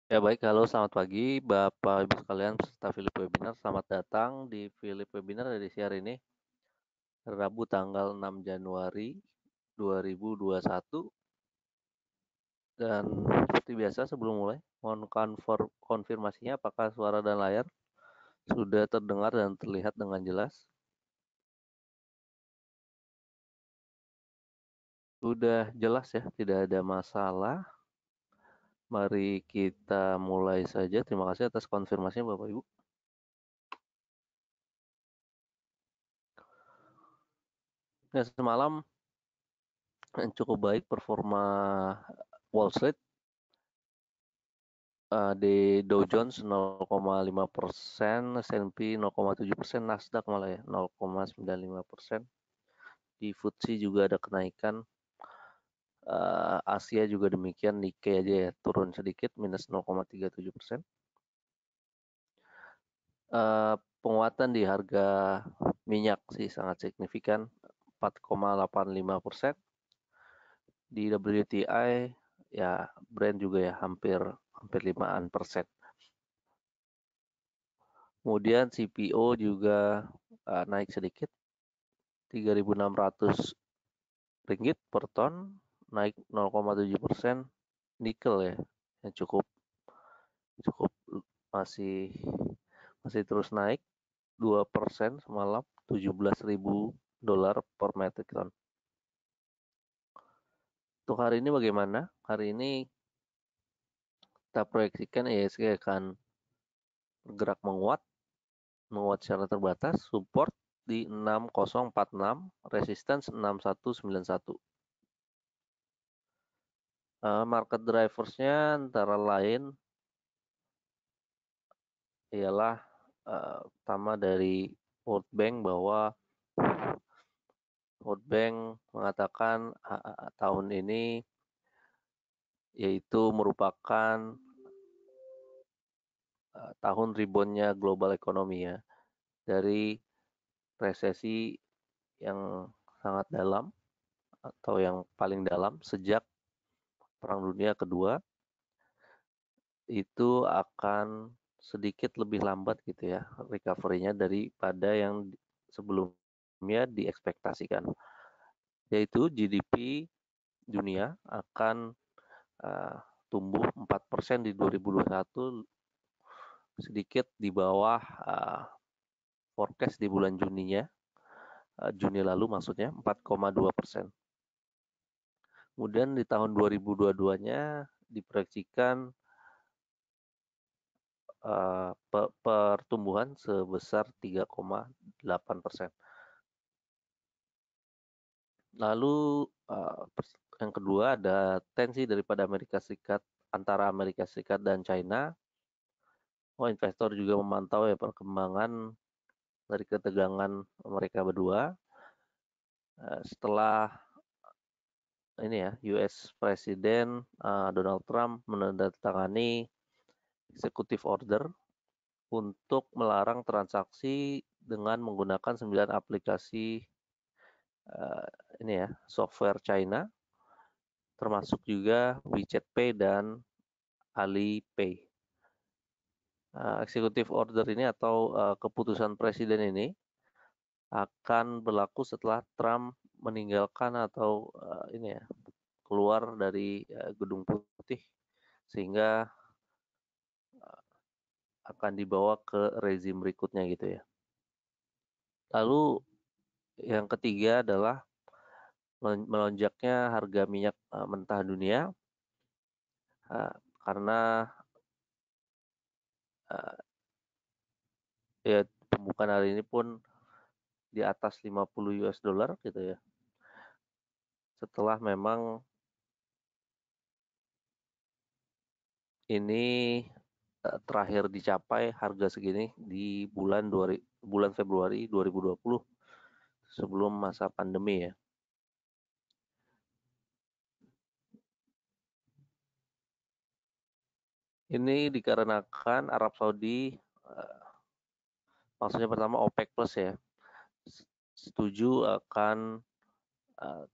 Ya baik, halo selamat pagi Bapak Ibu sekalian peserta Philip Webinar. Selamat datang di Philip Webinar edisi hari ini, Rabu tanggal 6 Januari 2021. Dan seperti biasa sebelum mulai, mohon konfirmasinya apakah suara dan layar sudah terdengar dan terlihat dengan jelas. Sudah jelas ya, tidak ada masalah. Mari kita mulai saja. Terima kasih atas konfirmasinya Bapak Ibu. Ya, semalam cukup baik performa Wall Street. Di Dow Jones 0,5%, S&P 0,7%, Nasdaq malah ya 0,95%. Di FTSE juga ada kenaikan. Asia juga demikian, Nikkei aja ya turun sedikit minus 0,37%. Penguatan di harga minyak sih sangat signifikan, 4,85%. Di WTI ya Brent juga ya hampir 5%. Kemudian CPO juga naik sedikit, 3.600 ringgit per ton, naik 0,7%. Nikel ya, yang cukup cukup masih masih terus naik 2% semalam, 17.000 dolar per metric ton. Untuk hari ini bagaimana? Hari ini kita proyeksikan IHSG akan bergerak menguat secara terbatas, support di 6046, resistance 6191. Market driversnya antara lain ialah pertama dari World Bank bahwa World Bank mengatakan tahun ini yaitu merupakan tahun reboundnya global ekonomi ya, dari resesi yang sangat dalam atau yang paling dalam sejak Perang Dunia Kedua, itu akan sedikit lebih lambat gitu ya recovery-nya daripada yang sebelumnya diekspektasikan, yaitu GDP dunia akan tumbuh 4% di 2021, sedikit di bawah forecast di bulan Juninya, Juni lalu maksudnya 4,2%. Kemudian di tahun 2022-nya diproyeksikan pertumbuhan sebesar 3,8%. Lalu yang kedua ada tensi daripada Amerika Serikat, antara Amerika Serikat dan China. Investor juga memantau ya perkembangan dari ketegangan mereka berdua. Setelah ini ya US Presiden Donald Trump menandatangani executive order untuk melarang transaksi dengan menggunakan 9 aplikasi ini ya software China, termasuk juga WeChat Pay dan Alipay. Executive order ini atau keputusan presiden ini akan berlaku setelah Trump meninggalkan atau ini ya keluar dari Gedung Putih, sehingga akan dibawa ke rezim berikutnya gitu ya. Lalu yang ketiga adalah melonjaknya harga minyak mentah dunia karena ya pembukaan hari ini pun di atas 50 US dollar gitu ya. Setelah memang ini terakhir dicapai harga segini di bulan Februari 2020 sebelum masa pandemi ya. Ini dikarenakan Arab Saudi maksudnya pertama OPEC Plus ya setuju akan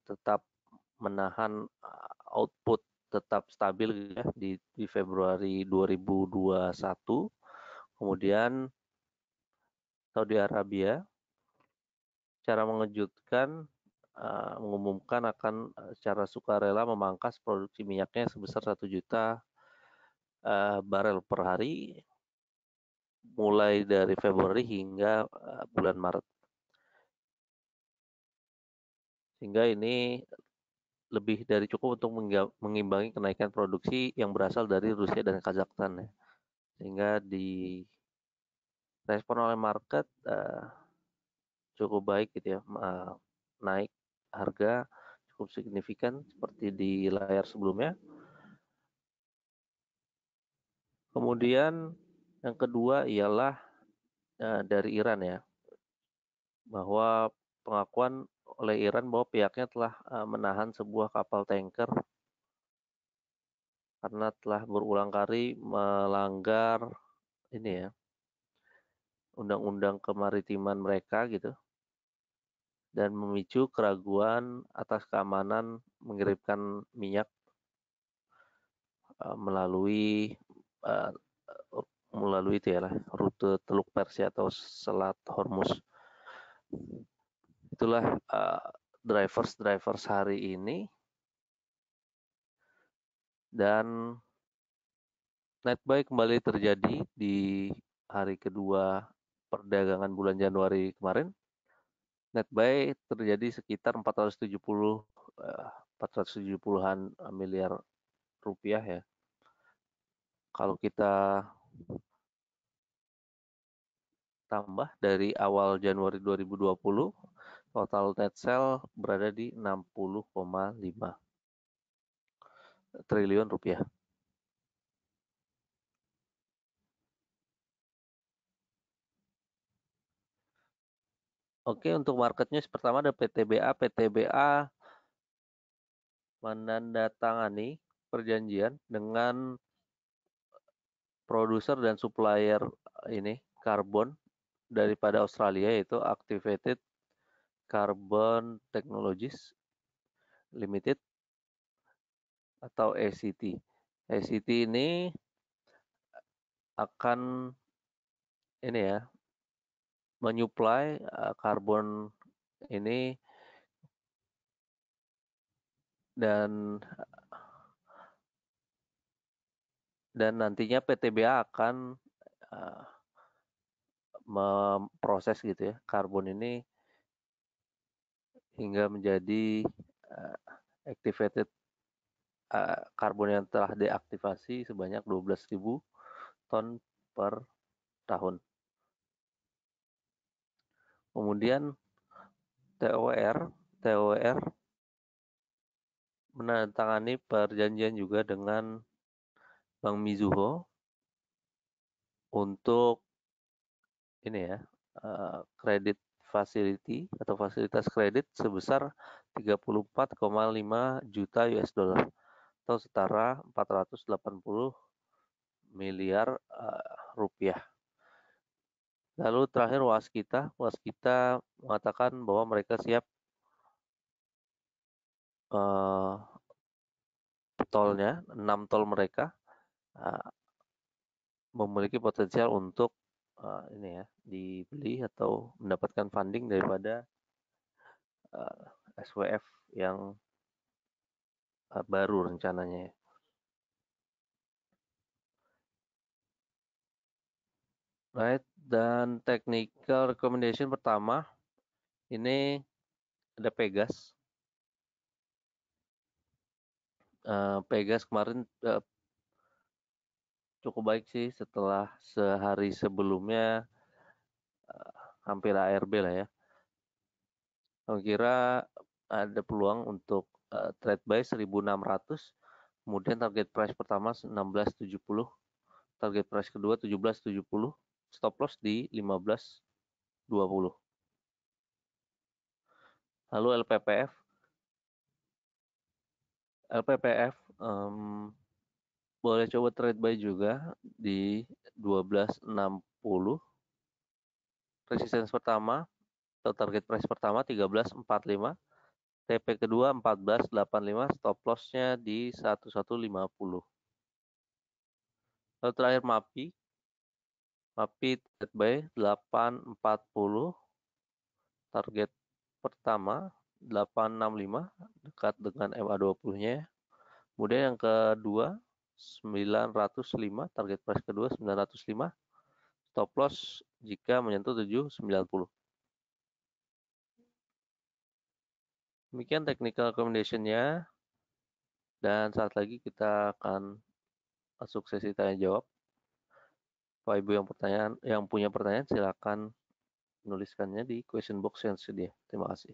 tetap menahan output tetap stabil gitu ya di Februari 2021. Kemudian Saudi Arabia secara mengejutkan mengumumkan akan secara sukarela memangkas produksi minyaknya sebesar 1 juta barel per hari mulai dari Februari hingga bulan Maret. Sehingga ini lebih dari cukup untuk mengimbangi kenaikan produksi yang berasal dari Rusia dan Kazakhstan ya. Sehingga direspon oleh market cukup baik gitu ya, naik harga cukup signifikan seperti di layar sebelumnya. Kemudian yang kedua ialah dari Iran ya, bahwa pengakuan oleh Iran bahwa pihaknya telah menahan sebuah kapal tanker karena telah berulang kali melanggar ini ya, undang-undang kemaritiman mereka gitu, dan memicu keraguan atas keamanan mengirimkan minyak melalui itu ya lah, rute Teluk Persia atau Selat Hormuz. Itulah drivers hari ini, dan net buy kembali terjadi di hari kedua perdagangan bulan Januari kemarin. Net buy terjadi sekitar 470-an miliar rupiah ya. Kalau kita tambah dari awal Januari 2020, total net sell berada di 60,5 triliun rupiah. Oke, untuk market news pertama ada PTBA. PTBA menandatangani perjanjian dengan produser dan supplier ini karbon daripada Australia, yaitu Activated Carbon Technologies Limited atau ACT. ACT ini akan ini ya, menyuplai karbon ini, dan nantinya PTBA akan memproses gitu ya karbon ini hingga menjadi activated karbon yang telah deaktivasi sebanyak 12.000 ton per tahun. Kemudian TOR menandatangani perjanjian juga dengan Bank Mizuho untuk ini ya, kredit facility atau fasilitas kredit sebesar 34,5 juta US dollar atau setara 480 miliar rupiah. Lalu terakhir Waskita mengatakan bahwa mereka siap tolnya, 6 tol mereka memiliki potensial untuk ini ya, dibeli atau mendapatkan funding daripada SWF yang baru rencananya ya. Right, dan technical recommendation pertama ini ada Pegas. Pegas kemarin cukup baik sih setelah sehari sebelumnya hampir ARB lah ya. Saya kira ada peluang untuk trade buy 1.600, kemudian target price pertama 16.70, target price kedua 17.70, stop loss di 15.20. Lalu LPPF boleh coba trade buy juga di 12.60. Resistance pertama atau target price pertama 13.45, TP kedua 14.85, stop loss-nya di 1150. Lalu terakhir MAPI target buy 840, target pertama 865 dekat dengan MA20-nya. Kemudian yang kedua 905, target price kedua 905, stop loss jika menyentuh 790. Demikian technical recommendation-nya, dan saat lagi kita akan masuk sesi tanya jawab. Bapak Ibu yang punya pertanyaan silakan menuliskannya di question box yang sedia. Terima kasih.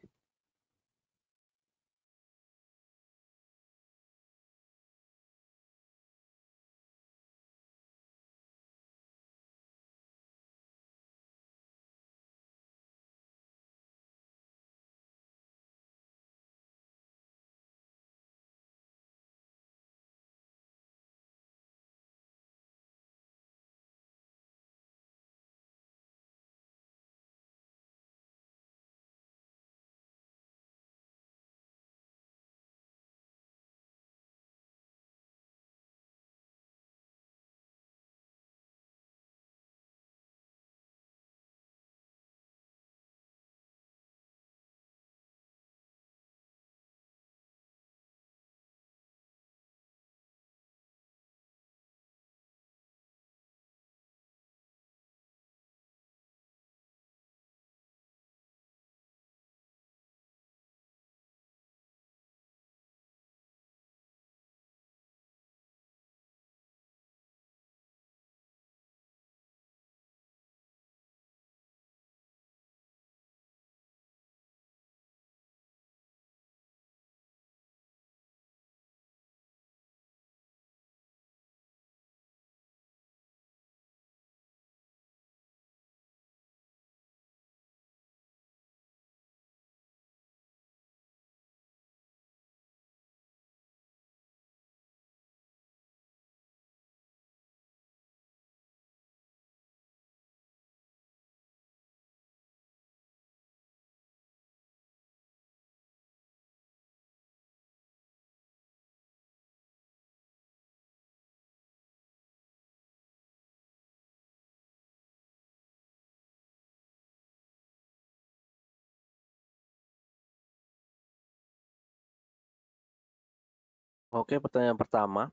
Oke, pertanyaan pertama,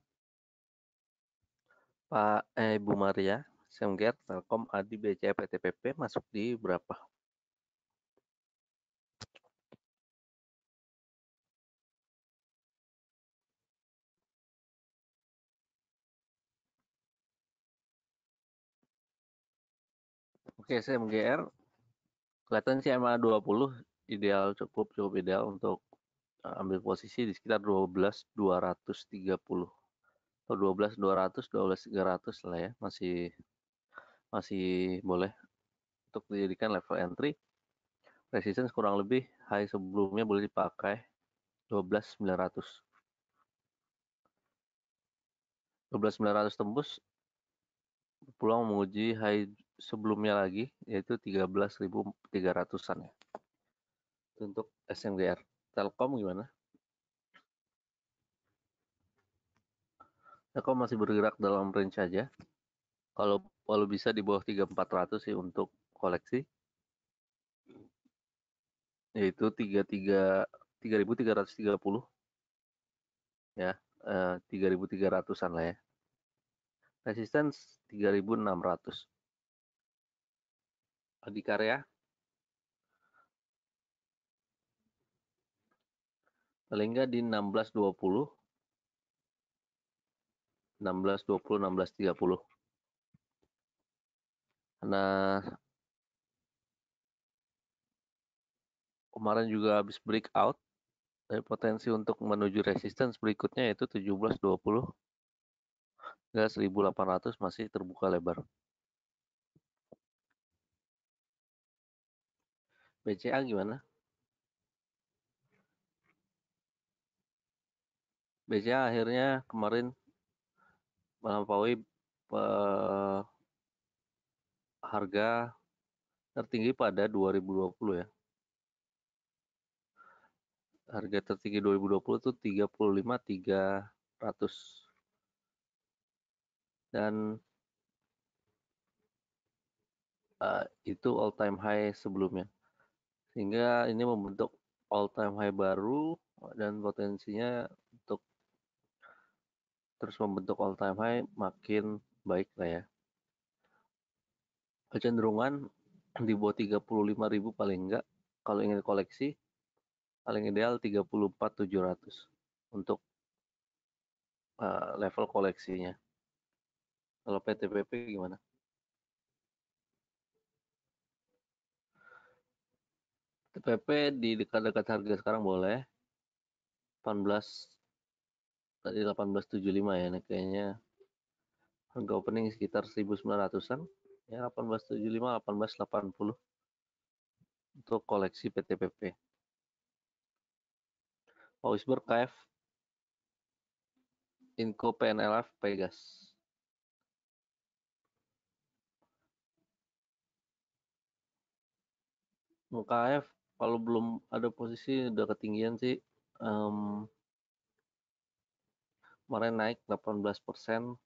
Ibu Maria, Semger, Telkom, Adi, BCA, PTPP masuk di berapa? Oke, SMGR kelihatan sih MA20 ideal, cukup ideal untuk ambil posisi di sekitar 12.230 atau 12.200, 12.300 lah ya, masih boleh untuk dijadikan level entry. Resistance kurang lebih high sebelumnya boleh dipakai 12.900. 12.900 tembus, peluang menguji high sebelumnya lagi, yaitu 13.300-an ya. Untuk SMGR. Telkom gimana? Telkom masih bergerak dalam range aja. Kalau bisa di bawah 3.400 sih untuk koleksi. Yaitu 3.330 ya, 3.300-an lah ya. Resistance 3.600. Adikarya paling nggak di 16.20, 16.20, 16.30. Nah, kemarin juga habis breakout, dari potensi untuk menuju resistance berikutnya yaitu 17.20 ke 1.800 masih terbuka lebar. BCA gimana? BCA akhirnya kemarin melampaui harga tertinggi pada 2020 ya. Harga tertinggi 2020 tuh 35.300 dan itu all time high sebelumnya. Sehingga ini membentuk all time high baru dan potensinya untuk terus membentuk all time high makin baik lah ya. Kecenderungan di bawah 35.000 paling enggak. Kalau ingin koleksi paling ideal 34.700 untuk level koleksinya. Kalau PTPP gimana? PTPP di dekat-dekat harga sekarang boleh 18, tadi 1875 ya, ini kayaknya harga opening sekitar 1900-an ya, 1875 1880 untuk koleksi PTPP. Pausberg KF Inco PNLF Pegas. KF kalau belum ada posisi udah ketinggian sih, kemarin naik 18%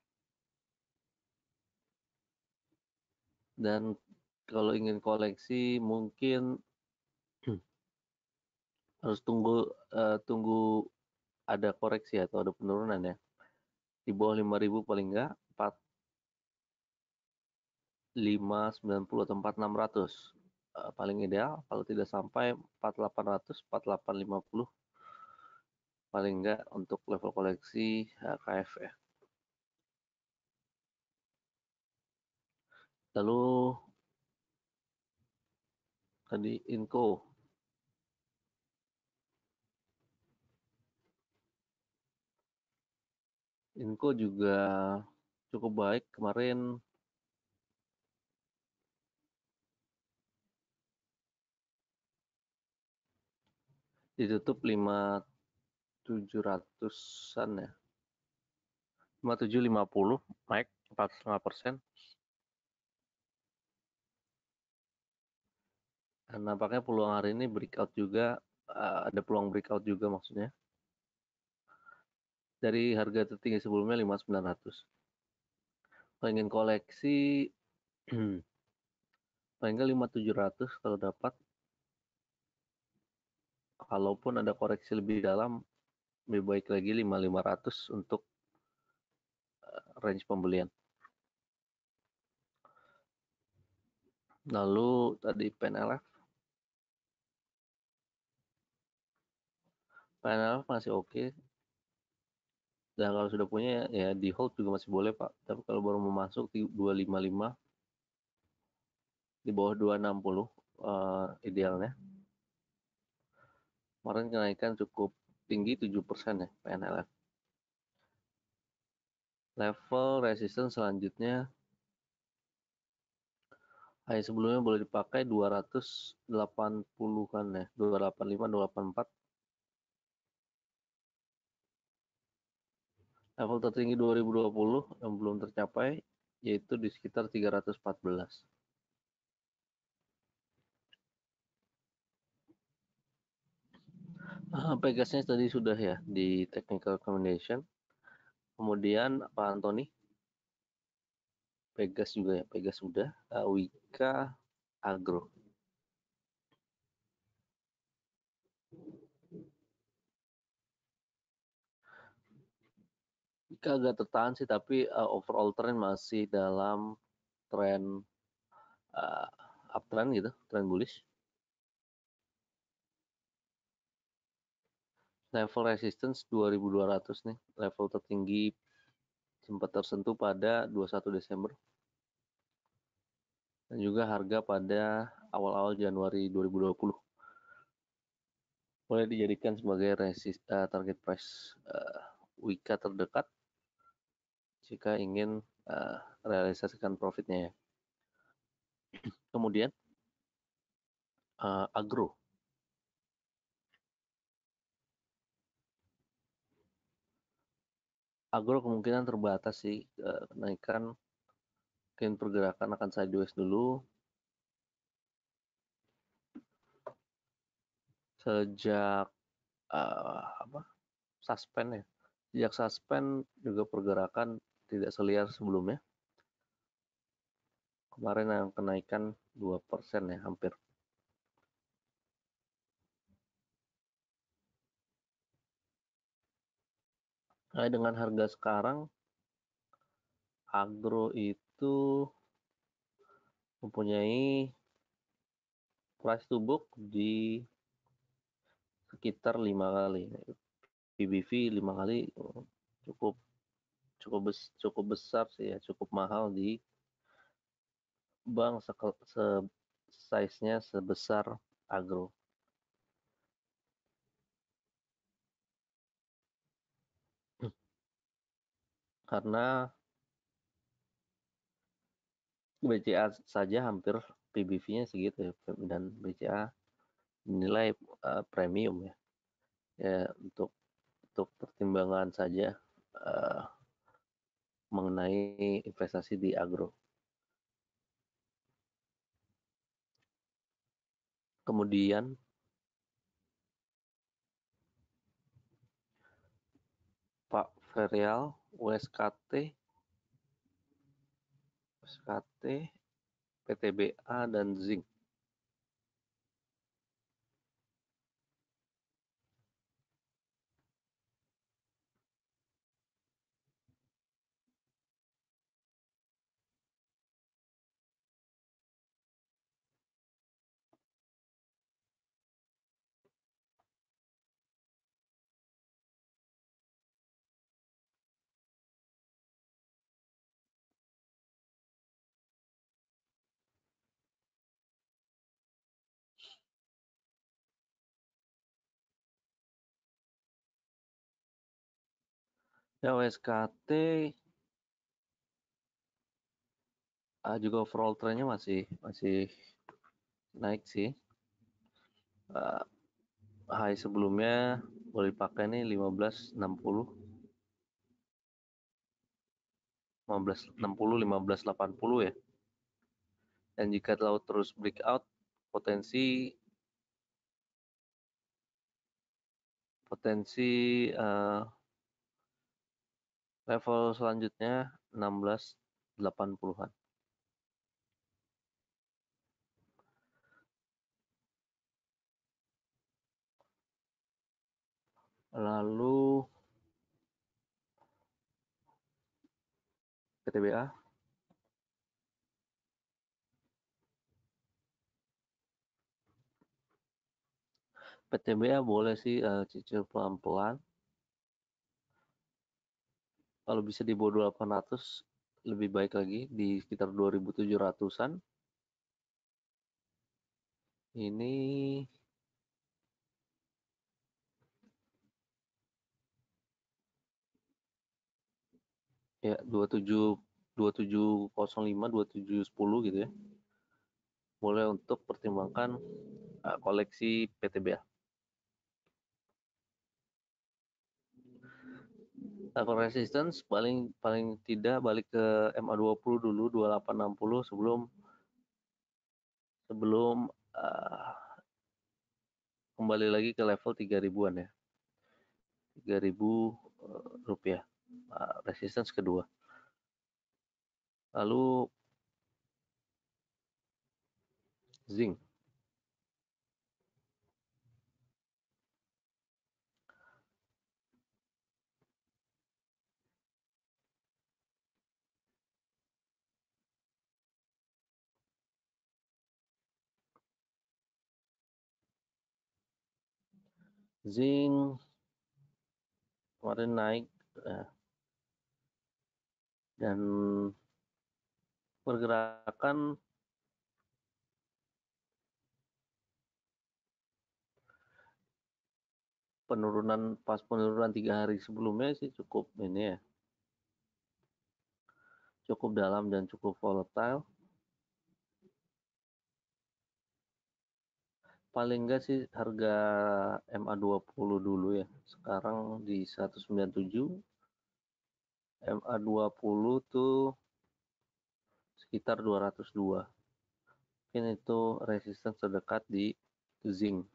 dan kalau ingin koleksi mungkin harus tunggu ada koreksi atau ada penurunan ya. Di bawah 5.000 paling enggak 4590 atau 4600. Paling ideal kalau tidak sampai 4800, 4850 paling enggak untuk level koleksi KF ya. Lalu tadi Inco juga cukup baik kemarin, ditutup 5.700-an ya. 5750 naik 4,5%. Dan nampaknya peluang hari ini breakout juga, ada peluang breakout juga maksudnya. Dari harga tertinggi sebelumnya 5.900. Kalau ingin koleksi paling nggak 5.700 kalau dapat. Kalaupun ada koreksi lebih dalam, lebih baik lagi 5.500 untuk range pembelian. Lalu tadi PNLF masih oke. Dan kalau sudah punya ya di hold juga masih boleh Pak. Tapi kalau baru mau masuk di 255 di bawah 260 idealnya. Kemarin kenaikan cukup tinggi 7% ya PNLF. Level resistance selanjutnya sebelumnya boleh dipakai 280-an ya, 285, 284. Level tertinggi 2020 yang belum tercapai yaitu di sekitar 314. Pegasnya tadi sudah ya di technical recommendation. Kemudian Pak Antoni, Pegas juga ya, Pegas sudah. Wika Agro. Wika agak tertahan sih, tapi overall trend masih dalam tren uptrend gitu, tren bullish. Level resistance 2200 nih, level tertinggi sempat tersentuh pada 21 Desember. Dan juga harga pada awal-awal Januari 2020. Boleh dijadikan sebagai target price Wika terdekat jika ingin realisasikan profitnya ya. Kemudian agro. Agro kemungkinan terbatas sih, kenaikan mungkin pergerakan akan sideways dulu. Sejak apa suspend ya. Sejak suspend juga pergerakan tidak seliar sebelumnya. Kemarin yang kenaikan 2% ya hampir. Nah, dengan harga sekarang agro itu mempunyai price to book di sekitar 5 kali. PBV 5 kali cukup cukup besar sih ya, cukup mahal di bank size-nya sebesar agro. Karena BCA saja hampir PBV-nya segitu ya, dan BCA dinilai premium ya. Ya untuk pertimbangan saja uh, mengenai investasi di agro. Kemudian Pak Ferial, WSKT, PTBA, dan Zinc. Ya WSKT juga overall trennya masih naik sih. High sebelumnya boleh dipakai nih 1560, 1560, 1580 ya. Dan jika laut terus breakout, potensi level selanjutnya 1680-an. Lalu PTBA, boleh sih cicil pelan-pelan. Kalau bisa di bawah 800 lebih baik lagi, di sekitar 2700-an. Ini ya 2705, 2710 gitu ya. Boleh untuk pertimbangkan koleksi PTBA. Level resistance paling tidak balik ke MA20 dulu 2860 sebelum kembali lagi ke level 3000-an ya. 3000 rupiah. Resistance kedua. Lalu zinc. Zinc kemarin naik dan pergerakan penurunan 3 hari sebelumnya sih cukup ini ya, cukup dalam dan cukup volatile. Paling enggak sih harga MA20 dulu ya, sekarang di 197, MA20 tuh sekitar 202. Mungkin itu resistance terdekat di zinc.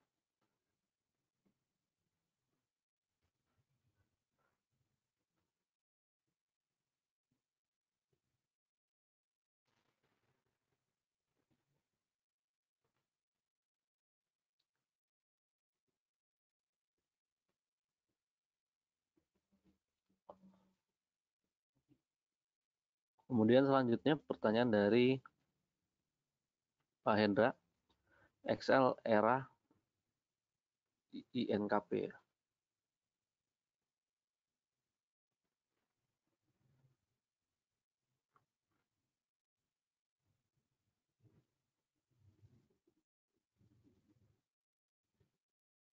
Kemudian selanjutnya pertanyaan dari Pak Hendra, XL era INKP ya.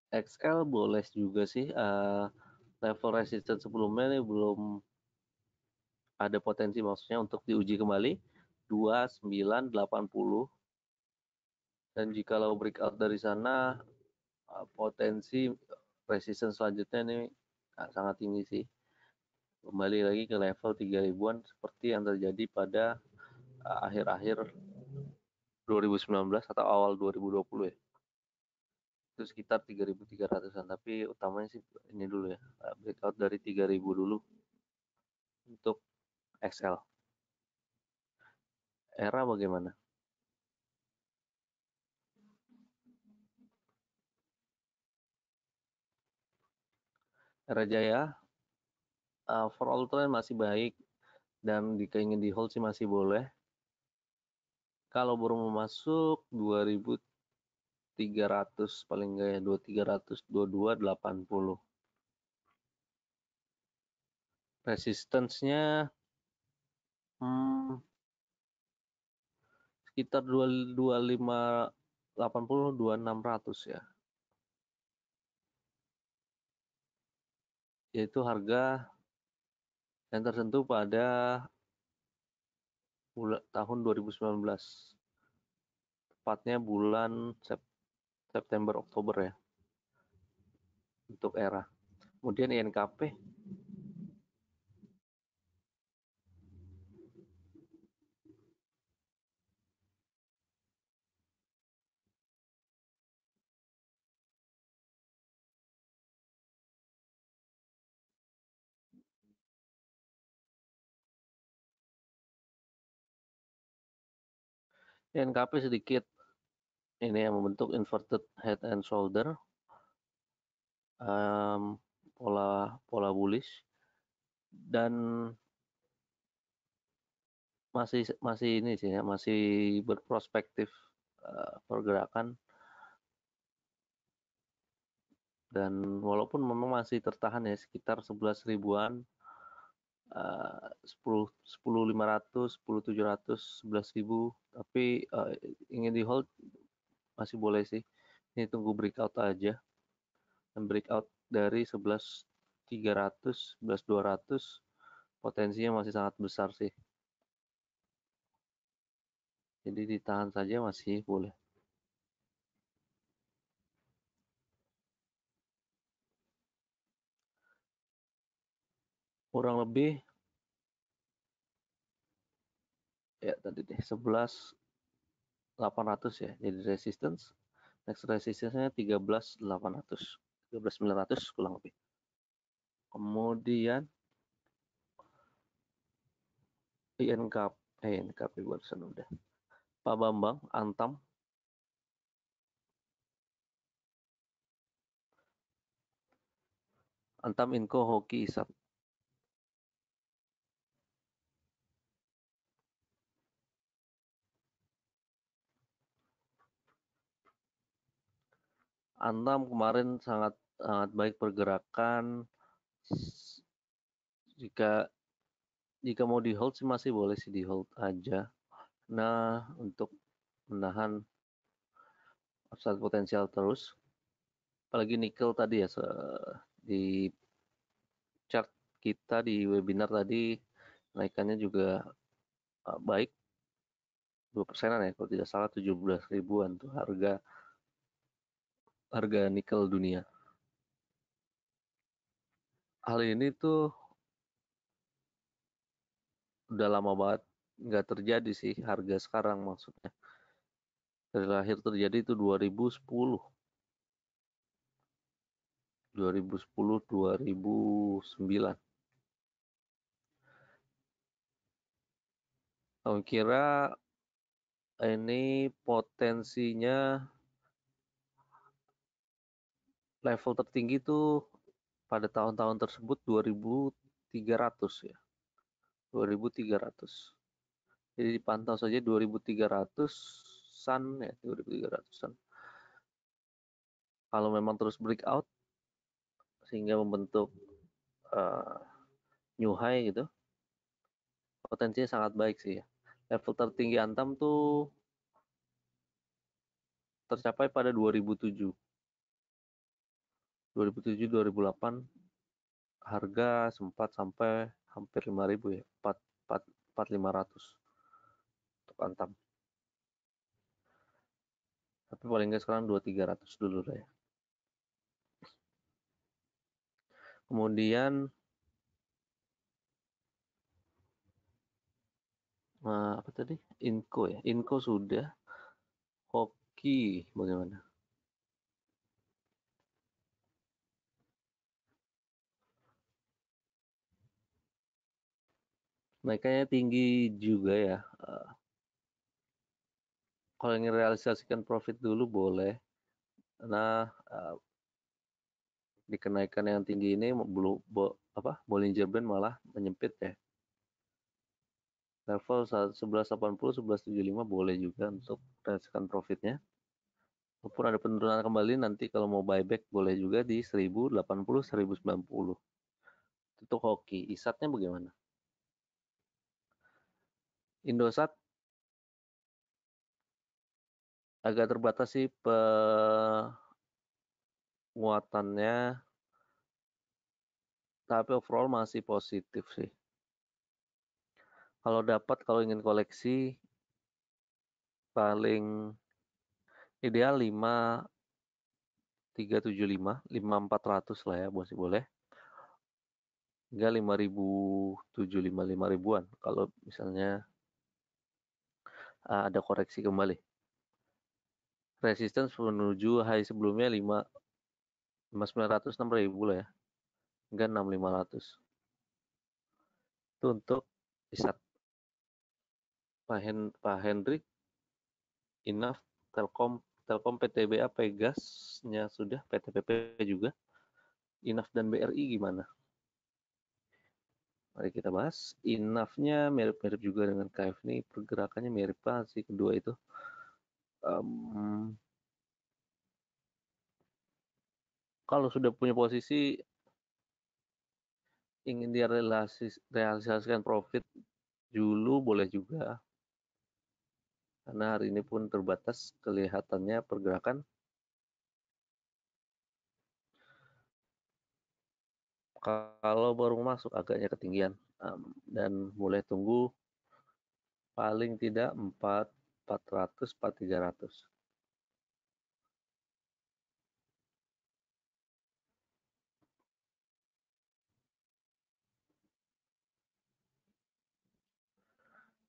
XL boleh juga sih, level resistance sebelumnya ini belum ada potensi, maksudnya untuk diuji kembali 2980, dan jikalau breakout dari sana potensi resistance selanjutnya ini sangat tinggi sih, kembali lagi ke level 3000-an seperti yang terjadi pada akhir-akhir 2019 atau awal 2020 ya. Itu sekitar 3300-an, tapi utamanya sih ini dulu ya, breakout dari 3000 dulu untuk XL. Era bagaimana? Era Jaya, for all trend masih baik, dan jika ingin di hold sih masih boleh. Kalau baru mau masuk 2300 paling enggak ya, 2300, 2280. Resistance-nya hmm, sekitar 2580, 2600 ya. Yaitu harga yang tersentuh pada tahun 2019. Tepatnya bulan September Oktober ya, untuk era. Kemudian INKP sedikit ini yang membentuk inverted head and shoulder, pola pola bullish, dan masih masih ini sih ya, masih berprospektif pergerakan, dan walaupun memang masih tertahan ya sekitar 11 ribuan, 10 500, 10 700, 11.000, tapi ingin di hold masih boleh sih. Ini tunggu breakout aja, dan breakout dari 11.300, 11.200 potensinya masih sangat besar sih. Jadi ditahan saja masih boleh. Kurang lebih ya tadi deh 11.800 ya. Jadi resistance, next resistance-nya 13.800, 13.900 kurang lebih. Kemudian INKP barusan udah. Pak Bambang, Antam. Antam Inco Hoki Isap. Antam kemarin sangat sangat baik pergerakan. Jika jika mau di hold sih masih boleh sih di hold aja. Nah, untuk menahan upside potensial terus. Apalagi nikel tadi ya, di chart kita di webinar tadi naikannya juga baik, 2%-an ya kalau tidak salah, 17 ribuan tuh harga harga nikel dunia. Hal ini tuh udah lama banget nggak terjadi sih, harga sekarang maksudnya. Dari lahir terjadi itu 2010, 2010, 2009. Aku kira ini potensinya level tertinggi tuh pada tahun-tahun tersebut 2300 ya. 2300. Jadi dipantau saja 2300-an ya, 2300-an. Kalau memang terus breakout sehingga membentuk uh, new high gitu, potensinya sangat baik sih ya. Level tertinggi Antam tuh tercapai pada 2007. 2007-2008 harga sempat sampai hampir 5.000 ya, 4.500 untuk Antam. Tapi paling nggak sekarang 2.300 dulu lah ya. Kemudian apa tadi? Inco ya. Inco sudah. Hoki bagaimana? Naiknya tinggi juga ya. Kalau ingin realisasikan profit dulu boleh. Karena di kenaikan yang tinggi ini belum Bollinger Band malah menyempit ya. Level 1180, 1175 boleh juga untuk realisasikan profitnya. Walaupun ada penurunan kembali nanti kalau mau buyback boleh juga di 1080, 1090. Itu hoki. Isatnya bagaimana? Indosat agak terbatas sih penguatannya, tapi overall masih positif sih. Kalau ingin koleksi paling ideal 5375, 5400 lah ya, masih boleh. Hingga 5075, 5000-an kalau misalnya ada koreksi kembali. Resistance menuju high sebelumnya 5900, 6000 lah ya. Hingga 6500. Itu untuk isat. Pak Hendrik, Inaf, Telkom PTBA, Pegasnya sudah, PTPP juga. Inaf dan BRI gimana? Mari kita bahas. Inafnya mirip-mirip juga dengan KF ini, pergerakannya mirip banget sih kedua itu. Kalau sudah punya posisi ingin dia realisasikan profit dulu boleh juga. Karena hari ini pun terbatas kelihatannya pergerakan. Kalau baru masuk agaknya ketinggian dan mulai tunggu paling tidak 400, 4.300.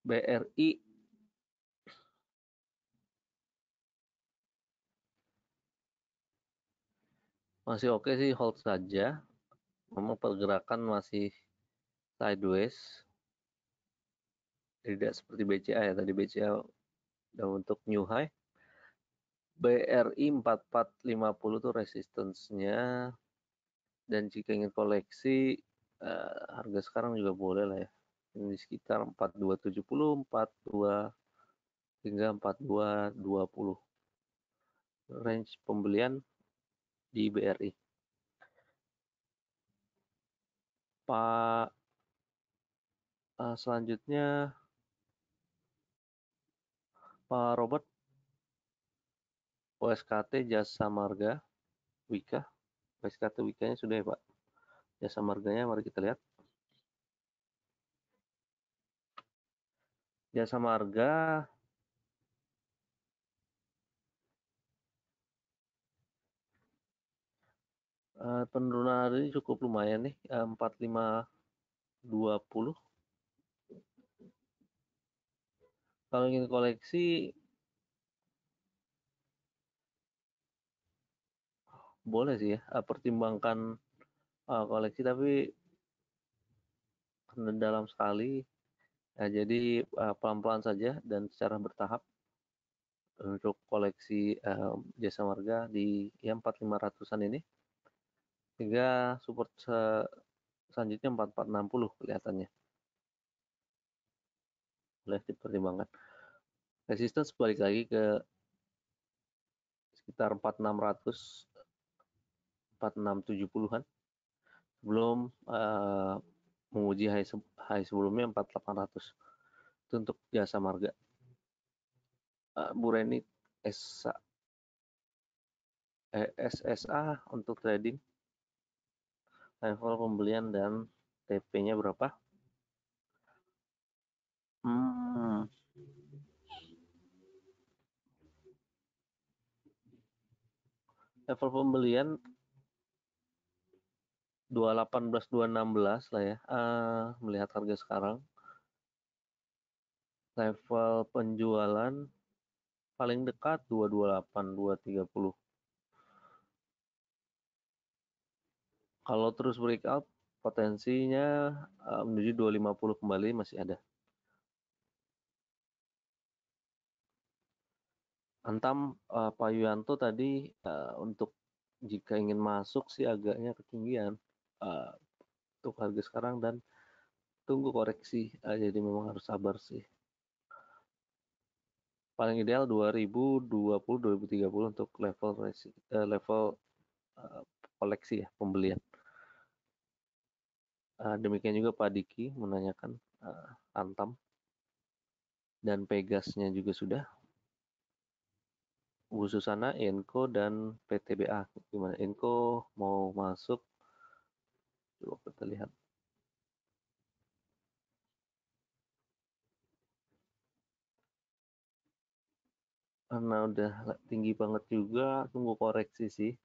BRI masih oke sih, hold saja. Memang pergerakan masih sideways. Tidak seperti BCA ya, tadi BCA udah untuk new high. BRI 4450 tuh resistance-nya, dan jika ingin koleksi harga sekarang juga boleh lah ya. Ini sekitar 4270, 42 hingga 4220 range pembelian di BRI. Pak selanjutnya Pak Robert, OSKT Jasa Marga Wika. OSKT Wikanya sudah ya Pak. Jasa Marganya mari kita lihat. Jasa Marga penurunan hari ini cukup lumayan nih, 4520. Kalau ingin koleksi boleh sih ya, pertimbangkan koleksi tapi dalam sekali ya, jadi pelan-pelan saja dan secara bertahap untuk koleksi jasa marga di ya 4.500-an ini, hingga support selanjutnya 4.460 kelihatannya. boleh dipertimbangkan. Resistance balik lagi ke sekitar 4600, 4670-an sebelum menguji high sebelumnya 4800. Itu untuk jasa marga. Bu Reni, SSA untuk trading, level pembelian dan TP-nya berapa? Hmm, level pembelian 218, 216 lah ya. Melihat harga sekarang, level penjualan paling dekat 228, 230. Kalau terus breakout, potensinya menuju 250 kembali masih ada. Antam, Pak Yuyanto tadi untuk jika ingin masuk sih agaknya ketinggian untuk harga sekarang dan tunggu koreksi. Jadi memang harus sabar sih. Paling ideal 2020, 2030 untuk level koleksi ya, pembelian. Demikian juga Pak Diki menanyakan Antam dan Pegasnya juga sudah. Bu Susana, Enco dan PTBA. Gimana? Enco mau masuk? Coba kita lihat. Karena udah tinggi banget juga, tunggu koreksi sih.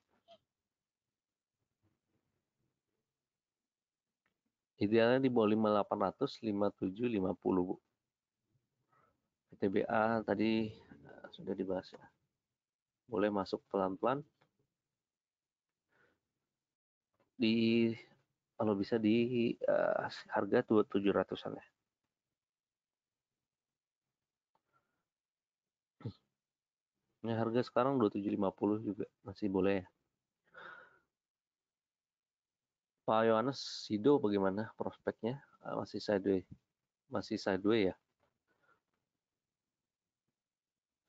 Idealnya di bawah 5800, 57, 50 Bu. PTBA tadi sudah dibahas ya. Boleh masuk pelan-pelan di kalau bisa di harga 2700-an ya. Ini harga sekarang 2750 juga masih boleh ya. Pak Yohanes, Sido bagaimana prospeknya? Masih sideways. Masih sideways ya?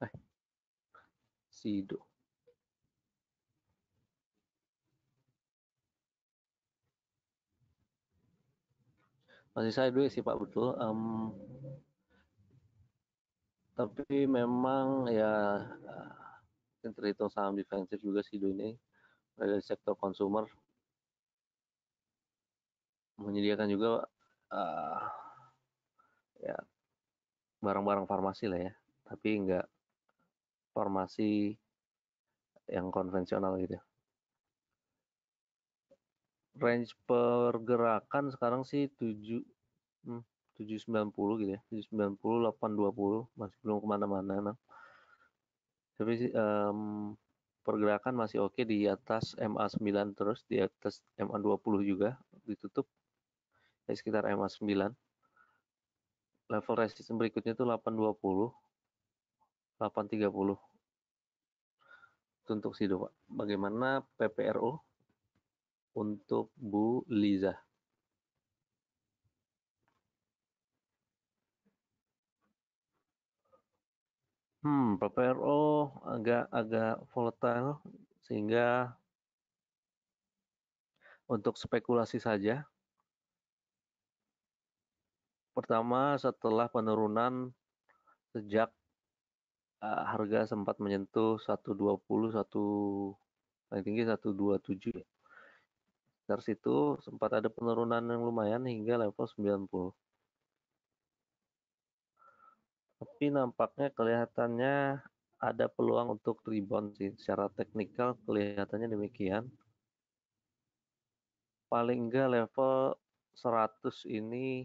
Eh, Sido. Masih sideways sih Pak, betul. Tapi memang ya terhitung saham defensif juga Sido ini. Dari sektor konsumer menyediakan juga uh, ya barang-barang farmasi lah ya, tapi enggak farmasi yang konvensional gitu. Range pergerakan sekarang sih 790 gitu ya, 790, 820 masih belum kemana-mana emang. Tapi pergerakan masih oke di atas MA9 terus, di atas MA20 juga ditutup di sekitar MA9. Level resistance berikutnya itu 820, 830. Itu untuk Sido, Pak. Bagaimana PPRO untuk Bu Liza? PPRO agak volatile sehingga untuk spekulasi saja. Pertama, setelah penurunan sejak harga sempat menyentuh 120, paling tinggi 127. Dari situ sempat ada penurunan yang lumayan hingga level 90. Tapi nampaknya kelihatannya ada peluang untuk rebound sih. Secara teknikal kelihatannya demikian. Paling enggak level 100 ini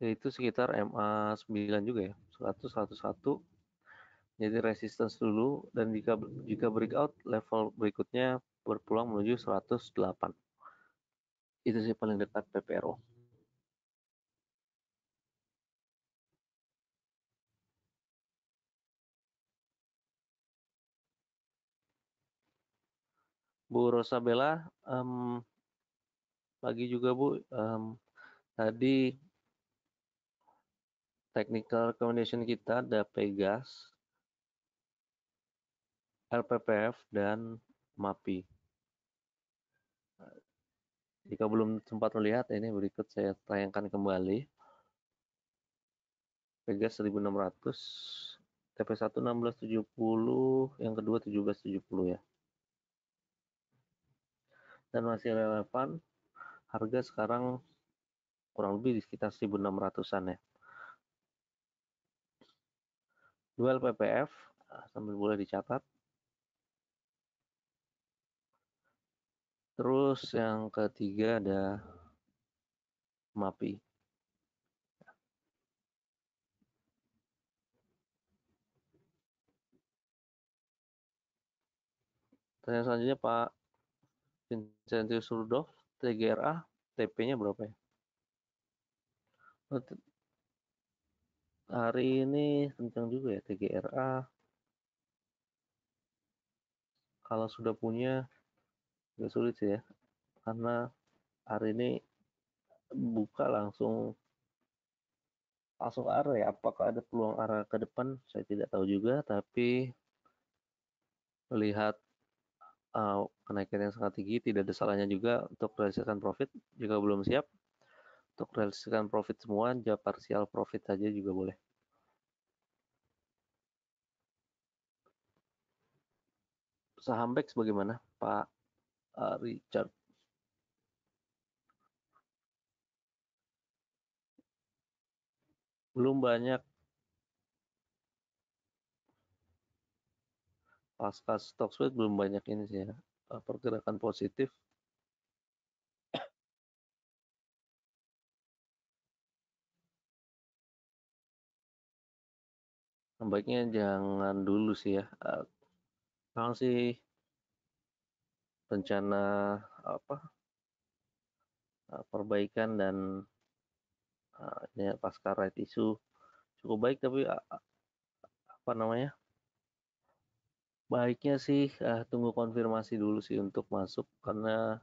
yaitu sekitar MA9 juga ya. 100, 101. Jadi resistance dulu dan jika breakout level berikutnya berpeluang menuju 108. Itu sih paling dekat PPRO. Bu Rosabella, pagi juga Bu. Tadi technical recommendation kita ada Pegas, LPPF, dan MAPI. Jika belum sempat melihat, ini berikut saya tayangkan kembali. Pegas 1600, TP1 1670, yang kedua 1770 ya. Dan masih relevan, harga sekarang kurang lebih di sekitar 1600-an ya. Dual PPF, sambil boleh dicatat. Terus yang ketiga ada MAPI. Pertanyaan selanjutnya Pak Vincentius Rudolf, TGRA, TP-nya berapa ya? Hari ini kencang juga ya TGRA. Kalau sudah punya, agak sulit sih ya. Karena hari ini buka langsung arah ya. Apakah ada peluang arah ke depan? Saya tidak tahu juga. Tapi melihat kenaikan yang sangat tinggi, tidak ada salahnya juga untuk realisasikan profit. Jika belum siap, untuk realisasikan profit semua, jika partial profit saja juga boleh. Saham BEX bagaimana, Pak Richard? Belum banyak pasca stock split, belum banyak ini sih ya, pergerakan positif. Baiknya jangan dulu sih ya. Sekarang sih rencana apa perbaikan dan ini pasca right issue cukup baik, tapi apa namanya, baiknya sih tunggu konfirmasi dulu sih untuk masuk, karena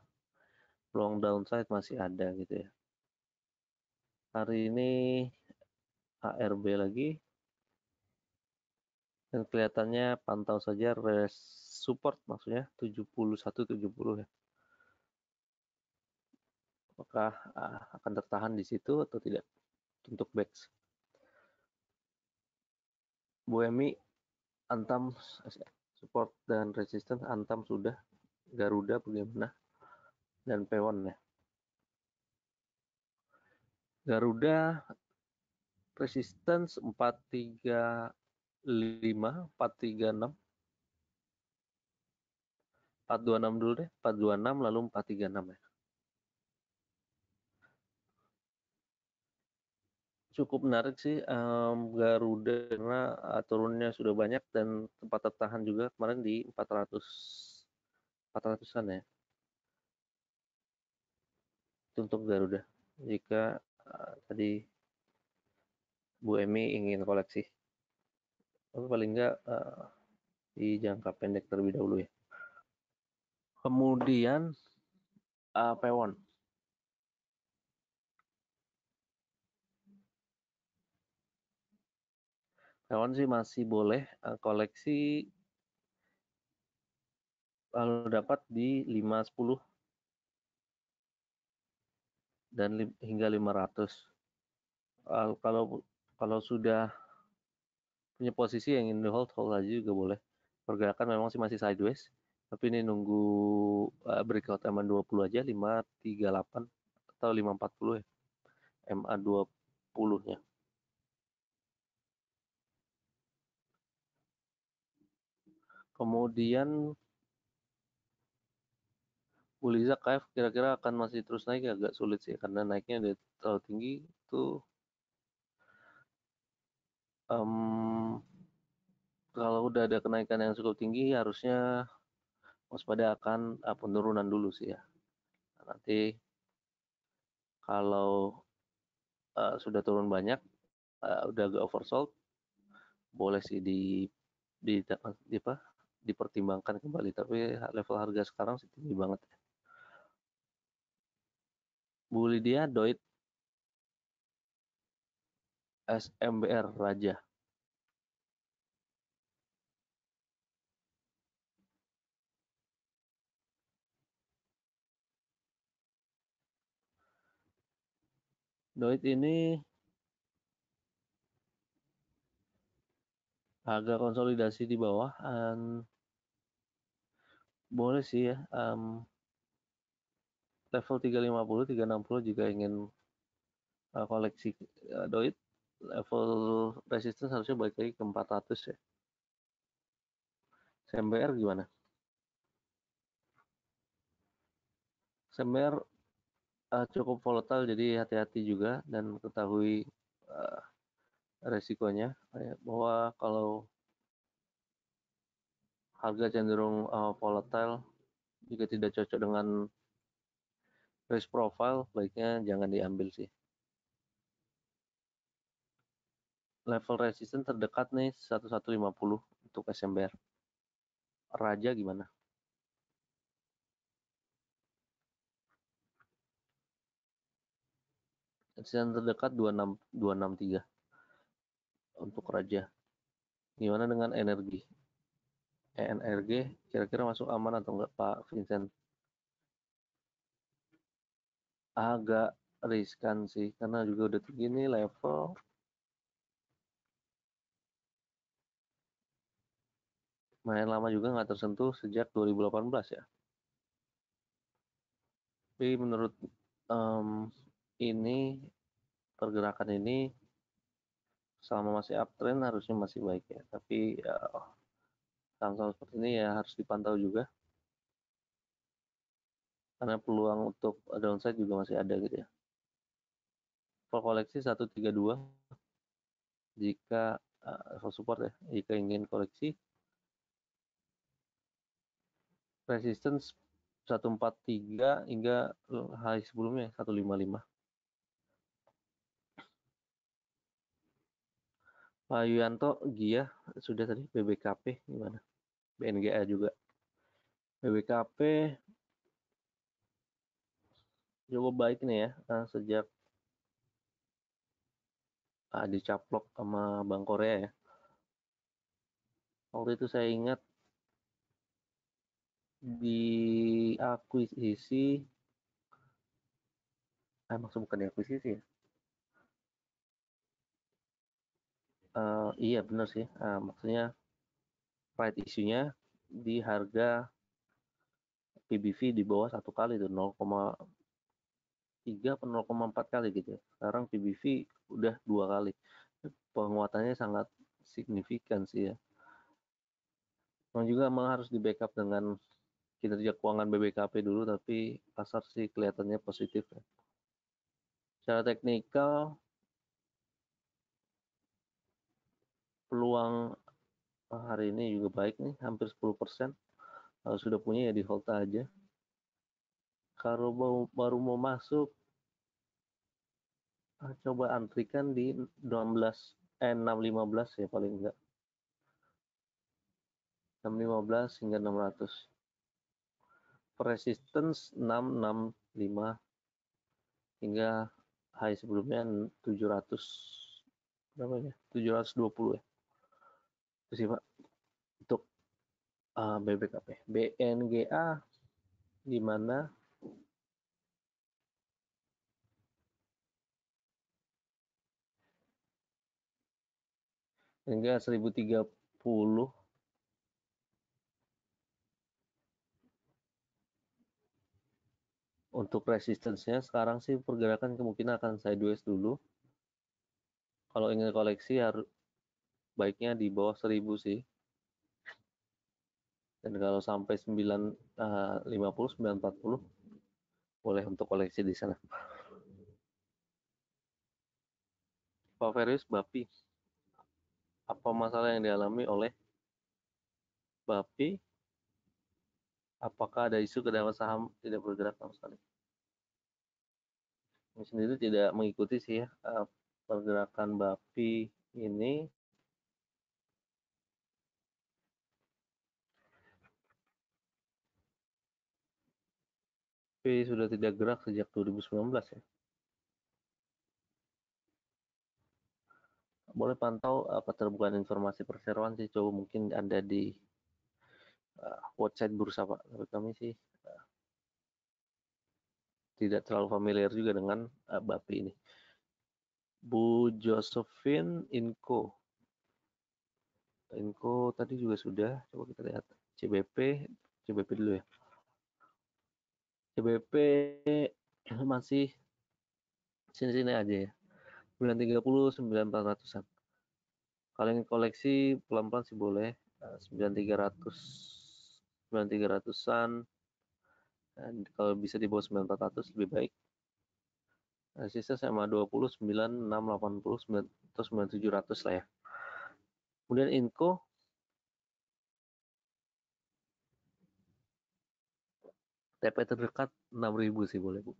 peluang downside masih ada gitu ya. Hari ini ARB lagi, dan kelihatannya pantau saja support, maksudnya 71-70 ya. Apakah akan tertahan di situ atau tidak untuk BEX? BUMI, Antam, support dan resistance Antam sudah. Garuda bagaimana? Dan Pewon ya. Garuda resistance 435, 436, 426 dulu deh, 426 lalu 436 ya. Cukup menarik sih Garuda, karena turunnya sudah banyak dan tempat tertahan juga kemarin di 400-an ya. Itu untuk Garuda. Jika tadi Bu Emi ingin koleksi, tapi paling enggak di jangka pendek terlebih dahulu ya. Kemudian Pewon. Pewon sih masih boleh koleksi kalau dapat di 510 dan hingga 500. Kalau kalau sudah punya posisi yang ingin hold aja juga boleh. Pergerakan memang sih masih sideways, tapi ini nunggu breakout MA20 aja 538 atau 540 ya. MA20-nya. Kemudian Uliza KF kira-kira akan masih terus naik, agak sulit sih karena naiknya udah terlalu tinggi itu. Kalau udah ada kenaikan yang cukup tinggi, harusnya waspada akan penurunan dulu sih ya. Nanti kalau sudah turun banyak, udah agak oversold, boleh sih di apa, dipertimbangkan kembali. Tapi level harga sekarang sih tinggi banget. Bu Lydia, Doit, SMBR, Raja. Doit ini agak konsolidasi di bawah, boleh sih ya, level 350, 360 jika ingin koleksi Doit, level resistance harusnya balik lagi ke 400 ya. SMBR gimana? SMBR cukup volatile, jadi hati-hati juga dan ketahui resikonya, bahwa kalau harga cenderung volatile, jika tidak cocok dengan risk profile, baiknya jangan diambil sih. Level resistance terdekat nih 1150 untuk SMBR. Raja gimana? Resistance terdekat 263 untuk Raja. Gimana dengan energi? ENRG kira-kira masuk aman atau enggak Pak Vincent? Agak riskan sih, karena juga udah tinggi nih level. Main lama juga nggak tersentuh sejak 2018 ya. Tapi menurut ini, pergerakan ini selama masih uptrend harusnya masih baik ya. Tapi ya, saham-saham seperti ini ya harus dipantau juga. Karena peluang untuk downside juga masih ada gitu ya. For koleksi 132 jika for support ya, jika ingin koleksi. Resistance 143 hingga high sebelumnya 155. Pak Yuyanto, GIA sudah tadi, BBKP gimana? BNGA juga. BBKP cukup baik nih ya, sejak dicaplok sama Bank Korea ya. Waktu itu saya ingat di akuisisi, maksud bukan di akuisisi ya. Iya benar sih, maksudnya right isunya di harga PBV di bawah 1 kali tuh, 0,3 atau 0,4 kali gitu ya. Sekarang PBV udah 2 kali. Penguatannya sangat signifikan sih ya. Memang juga harus di backup dengan kinerja keuangan BBKP dulu, tapi pasar sih kelihatannya positif ya. Secara teknikal, peluang hari ini juga baik nih, hampir 10%. Kalau sudah punya ya di hold aja. Kalau baru mau masuk, coba antrikan di 615 ya paling enggak. 615 hingga 600. Resistance 665 hingga high sebelumnya 700, berapa ya? 720 ya. Itu sih Pak untuk BBKP. BNGA gimana? Hingga 1030 untuk resistance-nya. Sekarang sih pergerakan kemungkinan akan sideways dulu. Kalau ingin koleksi harus baiknya di bawah 1000 sih. Dan kalau sampai 950, 940 boleh untuk koleksi di sana. Pak Ferius, Bapi, apa masalah yang dialami oleh Bapi? Apakah ada isu kedalaman saham tidak bergerak sama sekali? Ini sendiri tidak mengikuti sih ya pergerakan Bapi ini. tapi sudah tidak gerak sejak 2019 ya. Boleh pantau keterbukaan informasi perseroan sih, coba mungkin ada di website bursa Pak. Tapi kami sih tidak terlalu familiar juga dengan BAPI ini. Bu Josephine Inko tadi juga sudah, coba kita lihat. CBP dulu ya. CBP masih sini-sini aja ya. 930, 9400-an. Kalau yang koleksi pelan-pelan sih boleh. 9300, 9300-an. Dan kalau bisa di bawah 9400 lebih baik. Sisa sama 20, 96, 80, 9, atau 9700 lah ya. Kemudian Inco TP terdekat 6000 sih boleh Bu.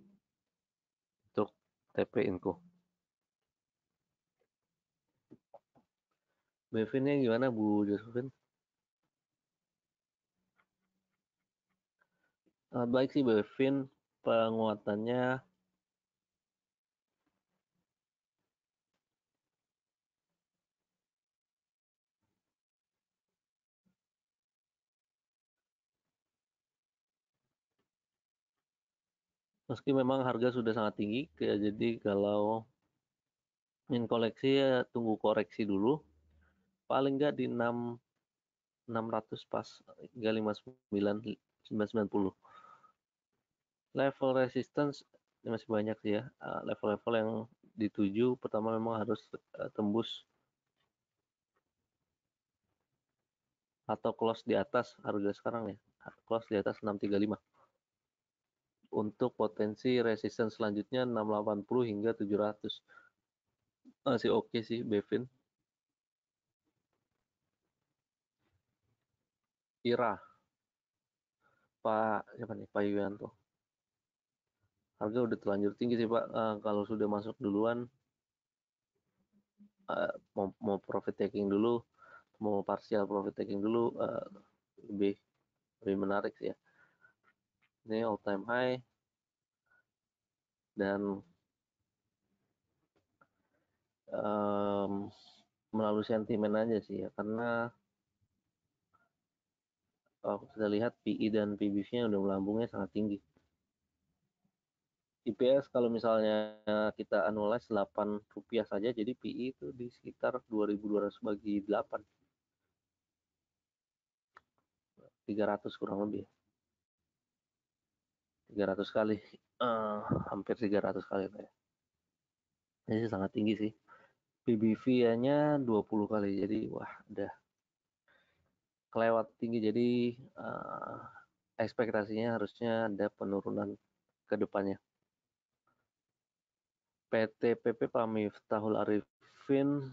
Untuk TP Inco. Bevin-nya gimana Bu Josephine? Baik sih Bevin, penguatannya meski memang harga sudah sangat tinggi, jadi kalau ingin koleksi ya tunggu koreksi dulu. Paling nggak di 600 pas hingga 59 990. Level resistance masih banyak sih ya. Level-level yang dituju pertama memang harus tembus atau close di atas harga sekarang ya. Close di atas 635. Untuk potensi resistance selanjutnya 680 hingga 700. Masih oke sih Bevin. Ira, Pak siapa nih? Pak Yulianto. Harga udah terlanjur tinggi sih Pak. Kalau sudah masuk duluan, mau profit taking dulu, mau partial profit taking dulu, lebih lebih menarik sih ya. Ini all time high dan melalui sentimen aja sih ya, karena kalau kita lihat PI dan PBV-nya udah melambungnya sangat tinggi. IPS kalau misalnya kita annualize 8 rupiah saja, jadi PI itu di sekitar 2.200 bagi 8. 300 kurang lebih. 300 kali. Hampir 300 kali. Ini sangat tinggi sih. PBV-nya 20 kali, jadi wah udah kelewat tinggi. Jadi ekspektasinya harusnya ada penurunan ke depannya. PT PP Pak Miftahul Arifin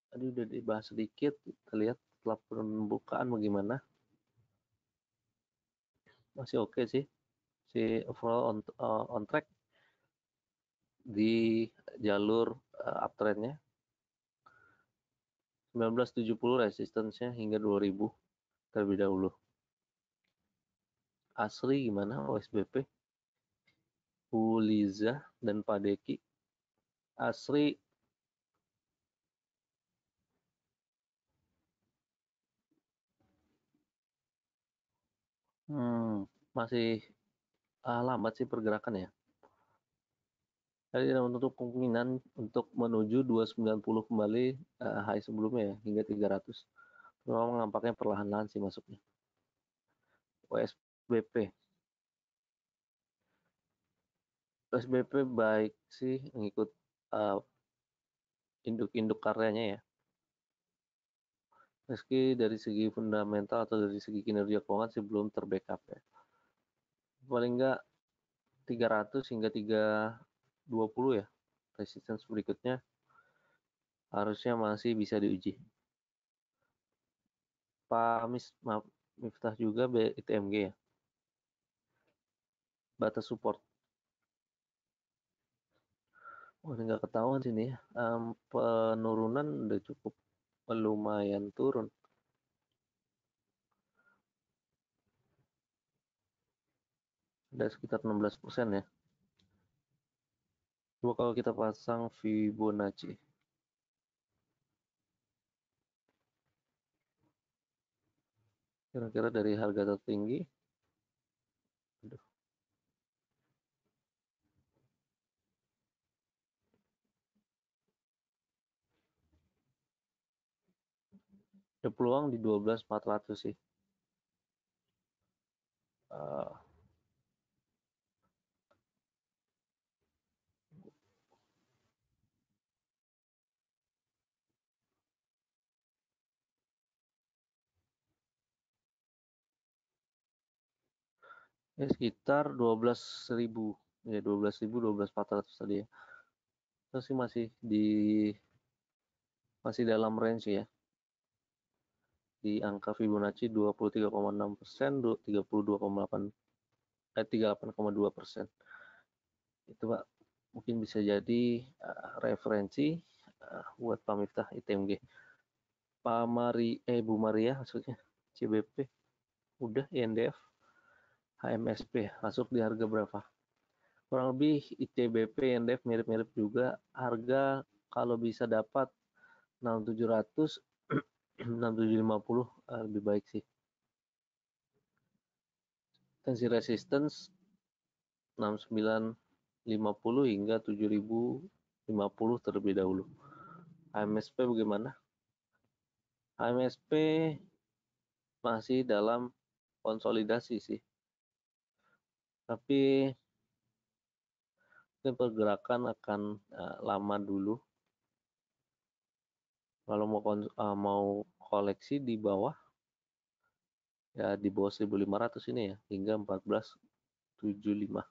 tadi udah dibahas sedikit, kita lihat setelah pembukaan bagaimana. Masih oke sih, si overall on track di jalur uptrendnya. 1970 resistance-nya hingga 2000 terlebih dahulu. Asri gimana OSBP? Uliza dan Pak Deki. Asri masih lambat sih pergerakan ya. Jadi tidak menutup kemungkinan untuk menuju 290 kembali high sebelumnya ya, hingga 300. Memang nampaknya perlahan-lahan sih masuknya. OSBP. OSBP baik sih mengikut uh, induk-induk karyanya ya. Meski dari segi fundamental atau dari segi kinerja keuangan sih belum terbackup ya. Paling enggak 300 hingga 320 ya. Resistance berikutnya harusnya masih bisa diuji. Pak Miftah juga ITMG ya. Batas support. Oh, nggak ketahuan sini ya. Penurunan udah cukup lumayan turun. ada sekitar 16% ya. Coba kalau kita pasang Fibonacci, kira-kira dari harga tertinggi, aduh, ada peluang di 12.400 sih. Uh, ya sekitar 12.000 ya, 12.000, 12.400 tadi ya. Itu sih masih dalam range ya, di angka Fibonacci 23,6%, 38,2%. Itu Pak mungkin bisa jadi referensi buat Pak Miftah ITMG. Bu Maria maksudnya, CBP udah, INDF, HMSP masuk di harga berapa? Kurang lebih ICBP, INDF mirip-mirip juga. Harga kalau bisa dapat 6.700, 6.750 lebih baik sih. Tensi resistance 6.950 hingga 7.050 terlebih dahulu. HMSP bagaimana? HMSP masih dalam konsolidasi sih. Tapi pergerakan akan lama dulu. Kalau mau koleksi di bawah, ya di bawah 1.500 ini ya, hingga 14.75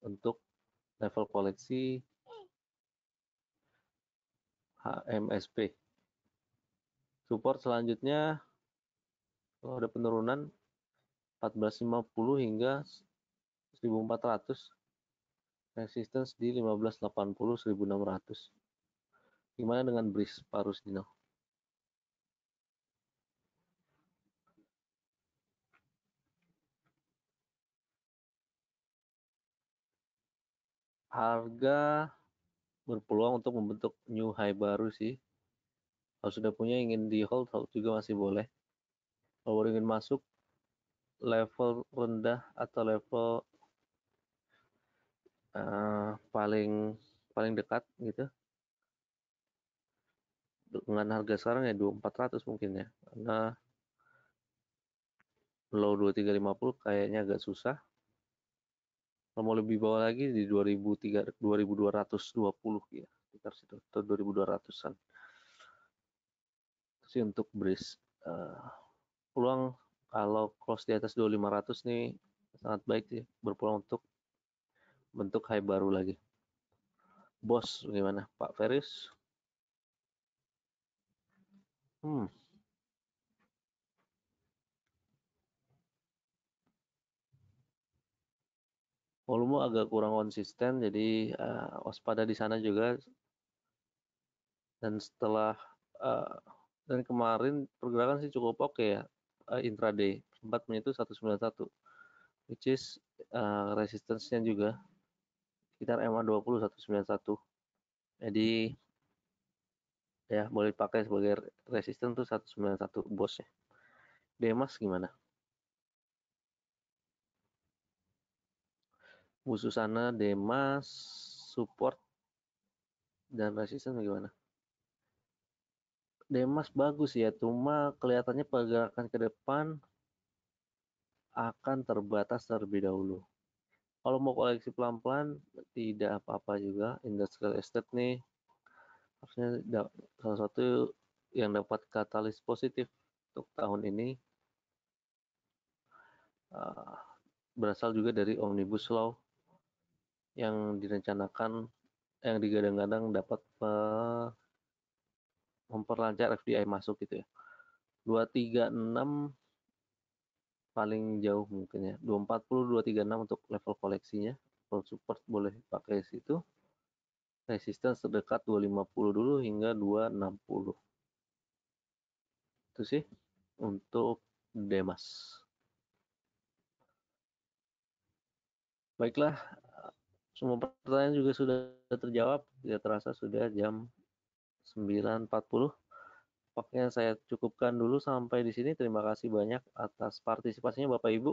untuk level koleksi HMSP. Support selanjutnya kalau ada penurunan 14.50 hingga 1.400, resistance di 15.80, 1.600. Gimana dengan BRIS, Pak Rusdino? Harga berpeluang untuk membentuk new high baru sih. Kalau sudah punya ingin di hold juga masih boleh. Kalau ingin masuk level rendah atau level paling dekat gitu dengan harga sekarang ya 2400 mungkin ya, karena low 2350 kayaknya agak susah. Kalau mau lebih bawah lagi di 2220 ya, sekitar situ, atau 2200-an. Itu sih untuk BRIS. Peluang kalau close di atas 2500 nih sangat baik sih, berpeluang untuk bentuk high baru lagi. Bos gimana Pak Feris? Volume agak kurang konsisten, jadi waspada di sana juga. Dan dan kemarin pergerakan sih cukup oke ya, intraday sempat menyentuh 191, which is resistance-nya juga sekitar MA20 191. Jadi ya boleh dipakai sebagai resistance tuh 191 bosnya. Demas gimana? Bu Susana, Demas, support dan resistance gimana? Demas bagus ya, cuma kelihatannya pergerakan ke depan akan terbatas terlebih dahulu. Kalau mau koleksi pelan-pelan tidak apa-apa juga. Industrial estate nih harusnya salah satu yang dapat katalis positif untuk tahun ini, berasal juga dari Omnibus Law yang direncanakan, yang digadang-gadang dapat memperlancar FDI masuk gitu ya. 236 paling jauh mungkin ya. 240, 236 untuk level koleksinya. Kalau support boleh pakai situ. Resistance terdekat 250 dulu hingga 260. Itu sih untuk Demas. Baiklah, semua pertanyaan juga sudah terjawab, tidak terasa sudah jam 9.40. Tampaknya saya cukupkan dulu sampai di sini. Terima kasih banyak atas partisipasinya Bapak Ibu.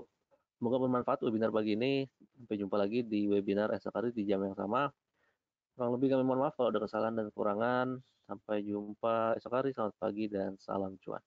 Semoga bermanfaat webinar pagi ini. Sampai jumpa lagi di webinar esok hari di jam yang sama. Kurang lebih kami mohon maaf kalau ada kesalahan dan kekurangan. Sampai jumpa esok hari. Selamat pagi dan salam cuan.